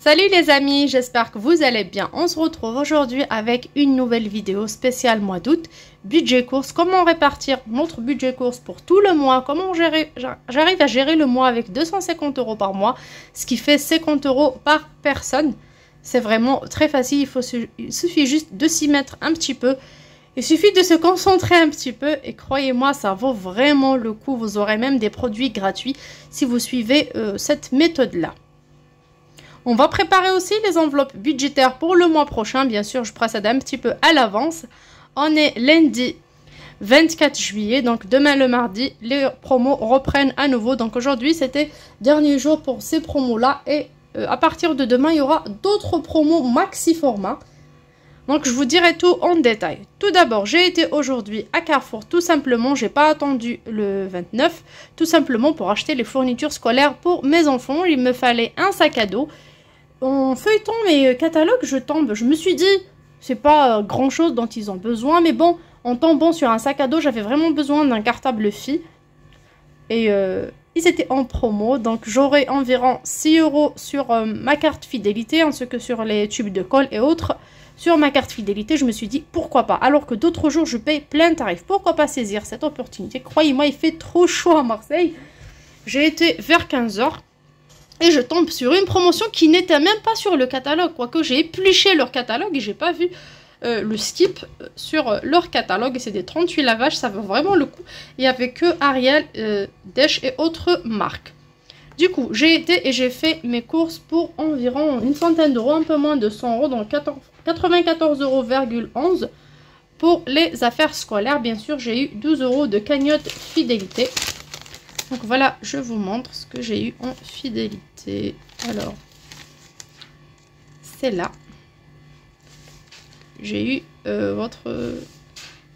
Salut les amis, j'espère que vous allez bien. On se retrouve aujourd'hui avec une nouvelle vidéo spéciale mois d'août. Budget course, comment répartir notre budget course pour tout le mois. Comment j'arrive à gérer le mois avec 250 € par mois, ce qui fait 50 € par personne. C'est vraiment très facile, il suffit juste de s'y mettre un petit peu. Il suffit de se concentrer un petit peu et croyez-moi, ça vaut vraiment le coup. Vous aurez même des produits gratuits si vous suivez cette méthode-là. On va préparer aussi les enveloppes budgétaires pour le mois prochain. Bien sûr, je procède un petit peu à l'avance. On est lundi 24 juillet, donc demain le mardi, les promos reprennent à nouveau. Donc aujourd'hui, c'était dernier jour pour ces promos-là. Et à partir de demain, il y aura d'autres promos maxi format. Donc je vous dirai tout en détail. Tout d'abord, j'ai été aujourd'hui à Carrefour, tout simplement. J'ai pas attendu le 29, tout simplement pour acheter les fournitures scolaires pour mes enfants. Il me fallait un sac à dos. En feuilletant mes catalogues, je me suis dit, c'est pas grand chose dont ils ont besoin, mais bon, en tombant sur un sac à dos, j'avais vraiment besoin d'un cartable fille. Et ils étaient en promo, donc j'aurai environ 6 € sur ma carte fidélité, ainsi que sur les tubes de colle et autres. Sur ma carte fidélité, je me suis dit, pourquoi pas? Alors que d'autres jours, je paye plein tarif. Pourquoi pas saisir cette opportunité? Croyez-moi, il fait trop chaud à Marseille. J'ai été vers 15 h. Et je tombe sur une promotion qui n'était même pas sur le catalogue. Quoique j'ai épluché leur catalogue et j'ai pas vu le skip sur leur catalogue. Et c'est des 38 lavages, ça vaut vraiment le coup. Il n'y avait que Ariel, Desch et autres marques. Du coup, j'ai été et j'ai fait mes courses pour environ une centaine d'euros, un peu moins de 100 €, donc 94,11 € pour les affaires scolaires. Bien sûr, j'ai eu 12 € de cagnotte fidélité. Donc voilà, je vous montre ce que j'ai eu en fidélité. Alors, c'est là. J'ai eu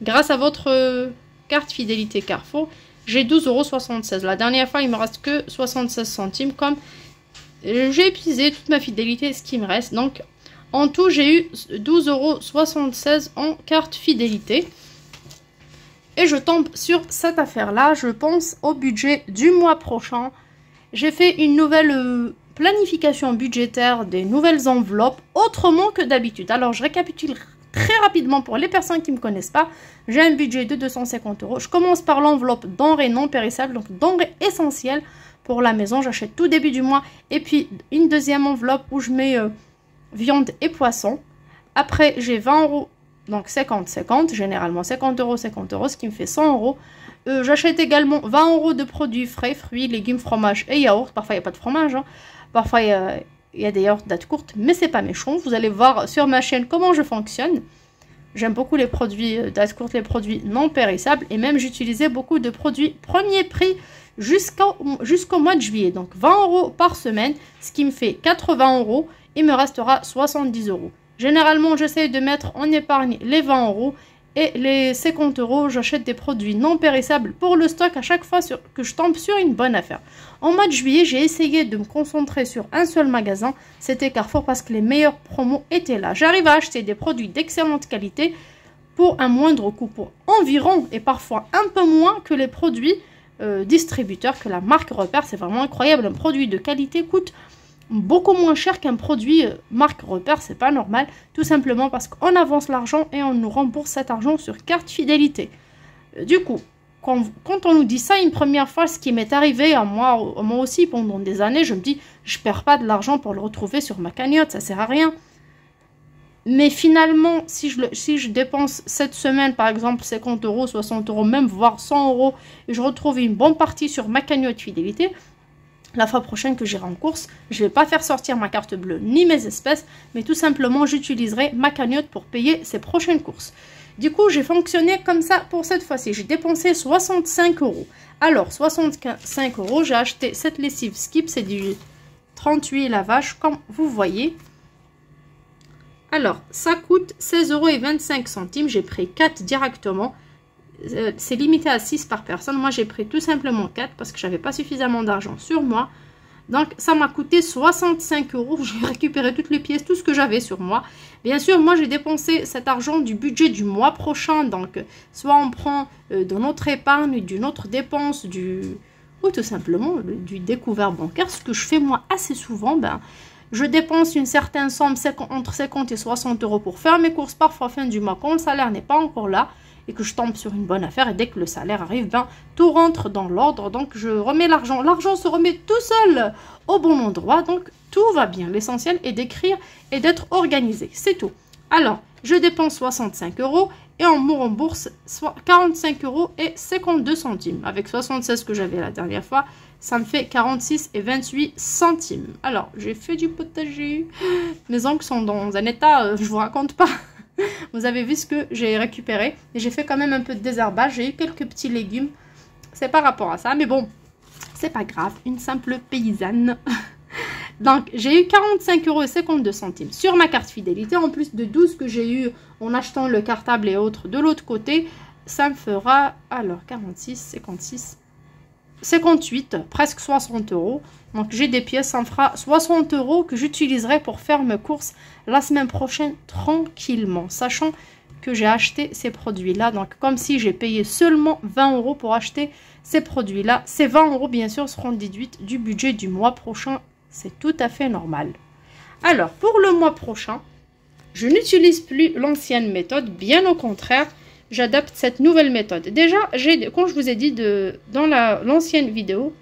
grâce à votre carte fidélité Carrefour, j'ai 12,76 €. La dernière fois, il me reste que 76 centimes. Comme j'ai épuisé toute ma fidélité, ce qui me reste. Donc, en tout, j'ai eu 12,76 € en carte fidélité. Et je tombe sur cette affaire-là, je pense au budget du mois prochain. J'ai fait une nouvelle planification budgétaire des nouvelles enveloppes, autrement que d'habitude. Alors, je récapitule très rapidement pour les personnes qui ne me connaissent pas. J'ai un budget de 250 €. Je commence par l'enveloppe denrées non périssables, donc denrées essentielles pour la maison. J'achète tout début du mois. Et puis, une deuxième enveloppe où je mets viande et poisson. Après, j'ai 20 €. Donc 50-50, généralement 50 €, 50 €, ce qui me fait 100 €. J'achète également 20 € de produits frais, fruits, légumes, fromages et yaourts. Parfois, il n'y a pas de fromage. Hein. Parfois, il y a des yaourts date courte, mais c'est pas méchant. Vous allez voir sur ma chaîne comment je fonctionne. J'aime beaucoup les produits date courte, les produits non périssables. Et même, j'utilisais beaucoup de produits premier prix jusqu'au mois de juillet. Donc 20 € par semaine, ce qui me fait 80 €. Il me restera 70 €. Généralement, j'essaie de mettre en épargne les 20 € et les 50 €, j'achète des produits non périssables pour le stock à chaque fois que je tombe sur une bonne affaire. En mois de juillet, j'ai essayé de me concentrer sur un seul magasin, c'était Carrefour parce que les meilleurs promos étaient là. J'arrive à acheter des produits d'excellente qualité pour un moindre coût, pour environ et parfois un peu moins que les produits distributeurs que la marque repère. C'est vraiment incroyable, un produit de qualité coûte beaucoup moins cher qu'un produit marque repère, c'est pas normal, tout simplement parce qu'on avance l'argent et on nous rembourse cet argent sur carte fidélité. Du coup, quand on nous dit ça une première fois, ce qui m'est arrivé à moi aussi pendant des années, je me dis, je perds pas de l'argent pour le retrouver sur ma cagnotte, ça sert à rien. Mais finalement, si je dépense cette semaine, par exemple, 50 €, 60 €, même voire 100 €, et je retrouve une bonne partie sur ma cagnotte fidélité, la fois prochaine que j'irai en course, je ne vais pas faire sortir ma carte bleue ni mes espèces, mais tout simplement j'utiliserai ma cagnotte pour payer ces prochaines courses. Du coup, j'ai fonctionné comme ça pour cette fois-ci. J'ai dépensé 65 €. Alors, 65 €, j'ai acheté cette lessive Skip, c'est du 38 lavages, comme vous voyez. Alors, ça coûte 16,25 €. J'ai pris 4 directement. C'est limité à 6 par personne. Moi, j'ai pris tout simplement 4 parce que j'avais pas suffisamment d'argent sur moi. Donc, ça m'a coûté 65 €. J'ai récupéré toutes les pièces, tout ce que j'avais sur moi. Bien sûr, moi, j'ai dépensé cet argent du budget du mois prochain. Donc, soit on prend de notre épargne, d'une autre dépense, ou tout simplement du découvert bancaire. Ce que je fais, moi, assez souvent. Je dépense une certaine somme, entre 50 et 60 euros pour faire mes courses, parfois fin du mois, quand le salaire n'est pas encore là, et que je tombe sur une bonne affaire, et dès que le salaire arrive, ben, tout rentre dans l'ordre, donc je remets l'argent. L'argent se remet tout seul au bon endroit, donc tout va bien. L'essentiel est d'écrire et d'être organisé, c'est tout. Alors, je dépense 65 euros et on me rembourse 45 euros et 52 centimes. Avec 76 que j'avais la dernière fois, ça me fait 46 et 28 centimes. Alors, j'ai fait du potager. Mes ongles sont dans un état, je vous raconte pas. Vous avez vu ce que j'ai récupéré. Et j'ai fait quand même un peu de désherbage. J'ai eu quelques petits légumes. C'est par rapport à ça. Mais bon, c'est pas grave. Une simple paysanne. Donc, j'ai eu 45,52 € sur ma carte fidélité. En plus de 12 que j'ai eu en achetant le cartable et autres de l'autre côté. Ça me fera, alors, 46, 56, 58, presque 60 euros. Donc, j'ai des pièces, ça me fera 60 euros que j'utiliserai pour faire mes courses la semaine prochaine tranquillement. Sachant que j'ai acheté ces produits-là. Donc, comme si j'ai payé seulement 20 euros pour acheter ces produits-là. Ces 20 euros, bien sûr, seront déduits du budget du mois prochain. C'est tout à fait normal. Alors, pour le mois prochain, je n'utilise plus l'ancienne méthode. Bien au contraire, j'adapte cette nouvelle méthode. Déjà, quand je vous ai dit dans l'ancienne vidéo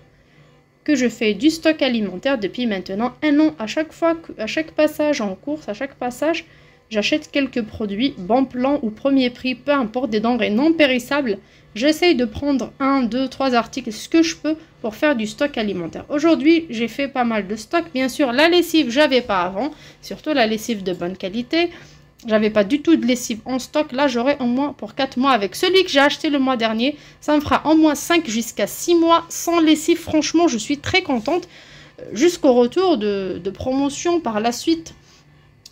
que je fais du stock alimentaire depuis maintenant 1 an, à chaque passage en course, à chaque passage, j'achète quelques produits, bon plan ou premier prix, peu importe, des denrées non périssables. J'essaye de prendre 1, 2, 3 articles, ce que je peux pour faire du stock alimentaire. Aujourd'hui, j'ai fait pas mal de stock. Bien sûr, la lessive, j'avais pas avant, surtout la lessive de bonne qualité. J'avais pas du tout de lessive en stock. Là, j'aurai au moins pour 4 mois avec celui que j'ai acheté le mois dernier. Ça me fera au moins 5 jusqu'à 6 mois sans lessive. Franchement, je suis très contente. Jusqu'au retour de promotion par la suite.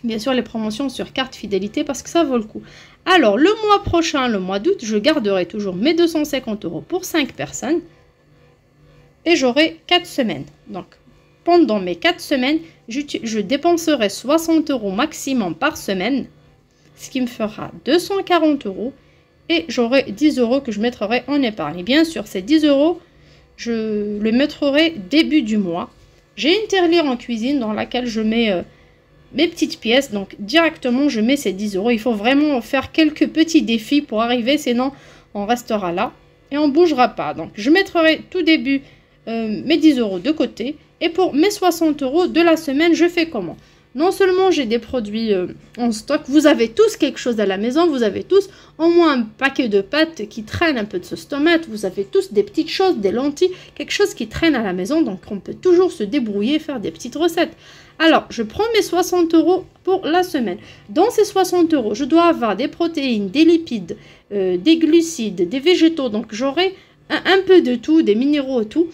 Bien sûr, les promotions sur carte fidélité parce que ça vaut le coup. Alors, le mois prochain, le mois d'août, je garderai toujours mes 250 euros pour 5 personnes. Et j'aurai 4 semaines. Donc, pendant mes 4 semaines, je dépenserai 60 euros maximum par semaine. Ce qui me fera 240 euros. Et j'aurai 10 euros que je mettrai en épargne. Et bien sûr, ces 10 euros, je les mettrai début du mois. J'ai une tirelire en cuisine dans laquelle je mets mes petites pièces. Donc, directement, je mets ces 10 euros. Il faut vraiment faire quelques petits défis pour arriver. Sinon, on restera là et on ne bougera pas. Donc, je mettrai tout début mes 10 euros de côté. Et pour mes 60 euros de la semaine, je fais comment? Non seulement j'ai des produits en stock, vous avez tous quelque chose à la maison, vous avez tous au moins un paquet de pâtes qui traîne, un peu de sauce tomate, vous avez tous des petites choses, des lentilles, quelque chose qui traîne à la maison, donc on peut toujours se débrouiller, faire des petites recettes. Alors, je prends mes 60 euros pour la semaine. Dans ces 60 euros, je dois avoir des protéines, des lipides, des glucides, des végétaux, donc j'aurai un peu de tout, des minéraux, tout.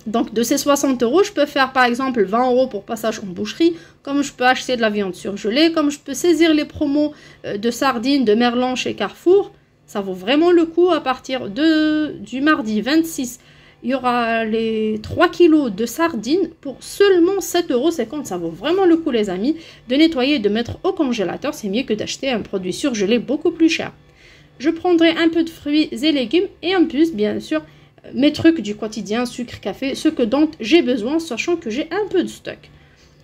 Donc, de ces 60 euros, je peux faire par exemple 20 euros pour passage en boucherie, comme je peux acheter de la viande surgelée, comme je peux saisir les promos de sardines, de merlan chez Carrefour. Ça vaut vraiment le coup à partir du mardi 26. Il y aura les 3 kilos de sardines pour seulement 7,50 €. Ça vaut vraiment le coup, les amis, de nettoyer et de mettre au congélateur. C'est mieux que d'acheter un produit surgelé beaucoup plus cher. Je prendrai un peu de fruits et légumes et en plus, bien sûr, mes trucs du quotidien, sucre, café, ce que dont j'ai besoin, sachant que j'ai un peu de stock.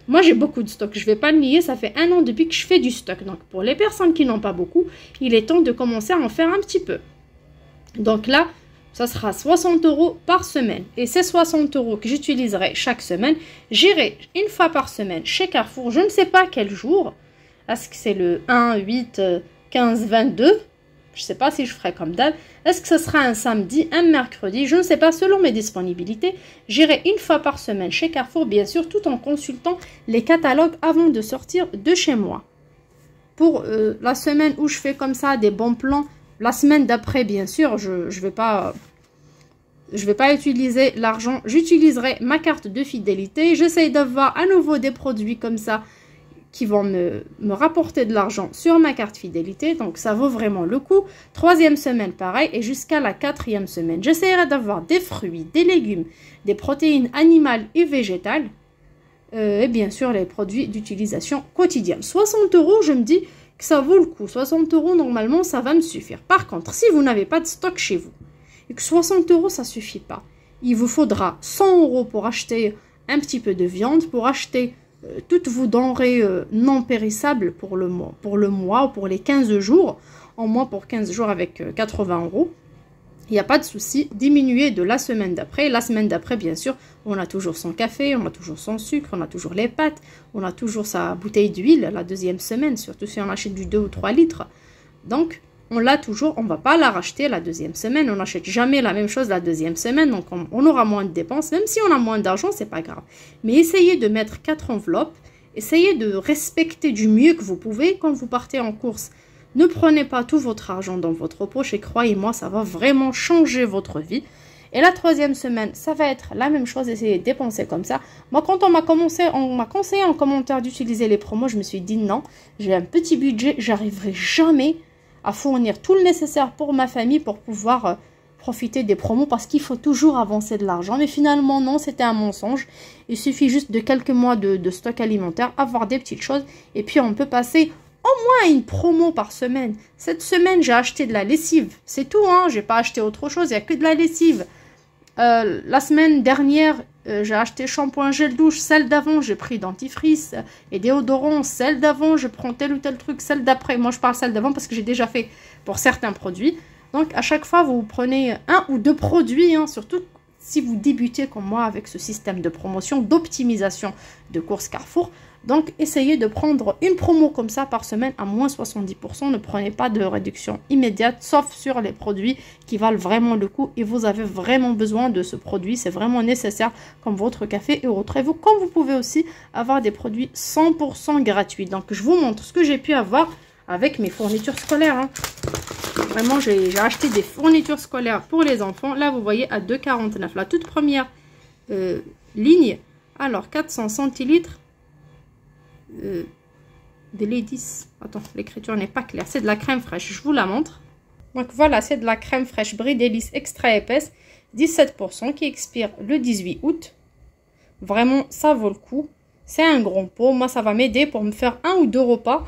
Moi, j'ai beaucoup de stock, je ne vais pas le nier, ça fait 1 an depuis que je fais du stock. Donc, pour les personnes qui n'ont pas beaucoup, il est temps de commencer à en faire un petit peu. Donc là, ça sera 60 euros par semaine. Et ces 60 euros que j'utiliserai chaque semaine, j'irai une fois par semaine chez Carrefour. Je ne sais pas quel jour. Est-ce que c'est le 1, 8, 15, 22 ? Je ne sais pas si je ferai comme d'hab. Est-ce que ce sera un samedi, un mercredi? Je ne sais pas, selon mes disponibilités. J'irai une fois par semaine chez Carrefour, bien sûr, tout en consultant les catalogues avant de sortir de chez moi. Pour la semaine où je fais comme ça des bons plans, la semaine d'après, bien sûr, je ne vais pas utiliser l'argent. J'utiliserai ma carte de fidélité. J'essaye d'avoir à nouveau des produits comme ça qui vont me rapporter de l'argent sur ma carte fidélité. Donc, ça vaut vraiment le coup. 3e semaine, pareil. Et jusqu'à la 4e semaine, j'essaierai d'avoir des fruits, des légumes, des protéines animales et végétales. Et bien sûr, les produits d'utilisation quotidienne. 60 euros, je me dis que ça vaut le coup. 60 euros, normalement, ça va me suffire. Par contre, si vous n'avez pas de stock chez vous et que 60 euros, ça ne suffit pas, il vous faudra 100 euros pour acheter un petit peu de viande, pour acheter toutes vos denrées non périssables pour le mois ou pour les 15 jours. En mois pour 15 jours avec 80 €. Il n'y a pas de souci, diminuer de la semaine d'après. La semaine d'après, bien sûr, on a toujours son café, on a toujours son sucre, on a toujours les pâtes, on a toujours sa bouteille d'huile la deuxième semaine, surtout si on achète du 2 ou 3 litres. Donc, on l'a toujours, on ne va pas la racheter la deuxième semaine, on n'achète jamais la même chose la deuxième semaine, donc on aura moins de dépenses. Même si on a moins d'argent, c'est pas grave. Mais essayez de mettre 4 enveloppes, essayez de respecter du mieux que vous pouvez quand vous partez en course. Ne prenez pas tout votre argent dans votre poche et croyez-moi, ça va vraiment changer votre vie. Et la troisième semaine, ça va être la même chose, essayez de dépenser comme ça. Moi, quand on m'a conseillé en commentaire d'utiliser les promos, je me suis dit non, j'ai un petit budget, j'arriverai jamais à fournir tout le nécessaire pour ma famille pour pouvoir profiter des promos parce qu'il faut toujours avancer de l'argent. Mais finalement, non, c'était un mensonge. Il suffit juste de quelques mois de stock alimentaire, avoir des petites choses et puis on peut passer au moins une promo par semaine. Cette semaine, j'ai acheté de la lessive. C'est tout, hein. J'ai pas acheté autre chose. Il n'y a que de la lessive. La semaine dernière, j'ai acheté shampoing, gel douche. Celle d'avant, j'ai pris dentifrice et déodorant. Celle d'avant, je prends tel ou tel truc. Celle d'après, moi, je parle celle d'avant parce que j'ai déjà fait pour certains produits. Donc, à chaque fois, vous prenez 1 ou 2 produits, hein, surtout si vous débutez comme moi avec ce système de promotion, d'optimisation de courses Carrefour. Donc, essayez de prendre une promo comme ça par semaine à moins 70%. Ne prenez pas de réduction immédiate, sauf sur les produits qui valent vraiment le coup. Et vous avez vraiment besoin de ce produit. C'est vraiment nécessaire comme votre café et autres. Et vous, comme vous pouvez aussi avoir des produits 100% gratuits. Donc, je vous montre ce que j'ai pu avoir avec mes fournitures scolaires. Hein. Vraiment, j'ai acheté des fournitures scolaires pour les enfants. Là, vous voyez, à 2,49 €. La toute première ligne, alors 400 centilitres. De lait 10. Attends, l'écriture n'est pas claire. C'est de la crème fraîche. Je vous la montre. Donc voilà, c'est de la crème fraîche Brie Délice extra épaisse. 17% qui expire le 18 août. Vraiment, ça vaut le coup. C'est un grand pot. Moi, ça va m'aider pour me faire 1 ou 2 repas.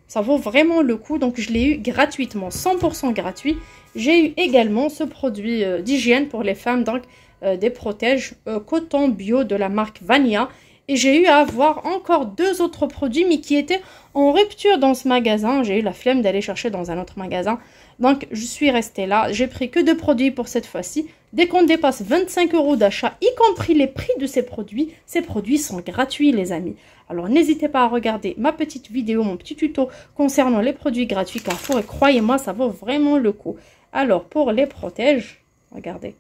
Ça vaut vraiment le coup. Donc, je l'ai eu gratuitement. 100% gratuit. J'ai eu également ce produit d'hygiène pour les femmes. Donc, des protèges coton bio de la marque Vania. Et j'ai eu à avoir encore 2 autres produits, mais qui étaient en rupture dans ce magasin. J'ai eu la flemme d'aller chercher dans un autre magasin. Donc, je suis restée là. J'ai pris que 2 produits pour cette fois-ci. Dès qu'on dépasse 25 € d'achat, y compris les prix de ces produits sont gratuits, les amis. Alors, n'hésitez pas à regarder ma petite vidéo, mon petit tuto concernant les produits gratuits Carrefour. Et croyez-moi, ça vaut vraiment le coup. Alors, pour les protèges, regardez.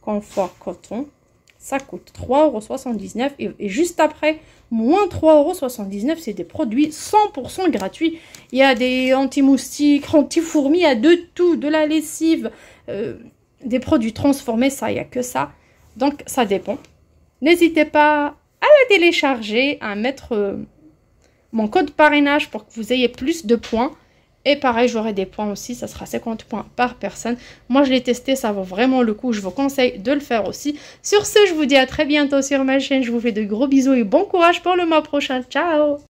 Confort coton. Ça coûte 3,79 € et juste après, moins 3,79 €, c'est des produits 100% gratuits. Il y a des anti-moustiques, anti-fourmis, il y a de tout, de la lessive, des produits transformés, ça, il n'y a que ça. Donc, ça dépend. N'hésitez pas à la télécharger, à mettre mon code parrainage pour que vous ayez plus de points. Et pareil, j'aurai des points aussi, ça sera 50 points par personne. Moi, je l'ai testé, ça vaut vraiment le coup. Je vous conseille de le faire aussi. Sur ce, je vous dis à très bientôt sur ma chaîne. Je vous fais de gros bisous et bon courage pour le mois prochain. Ciao!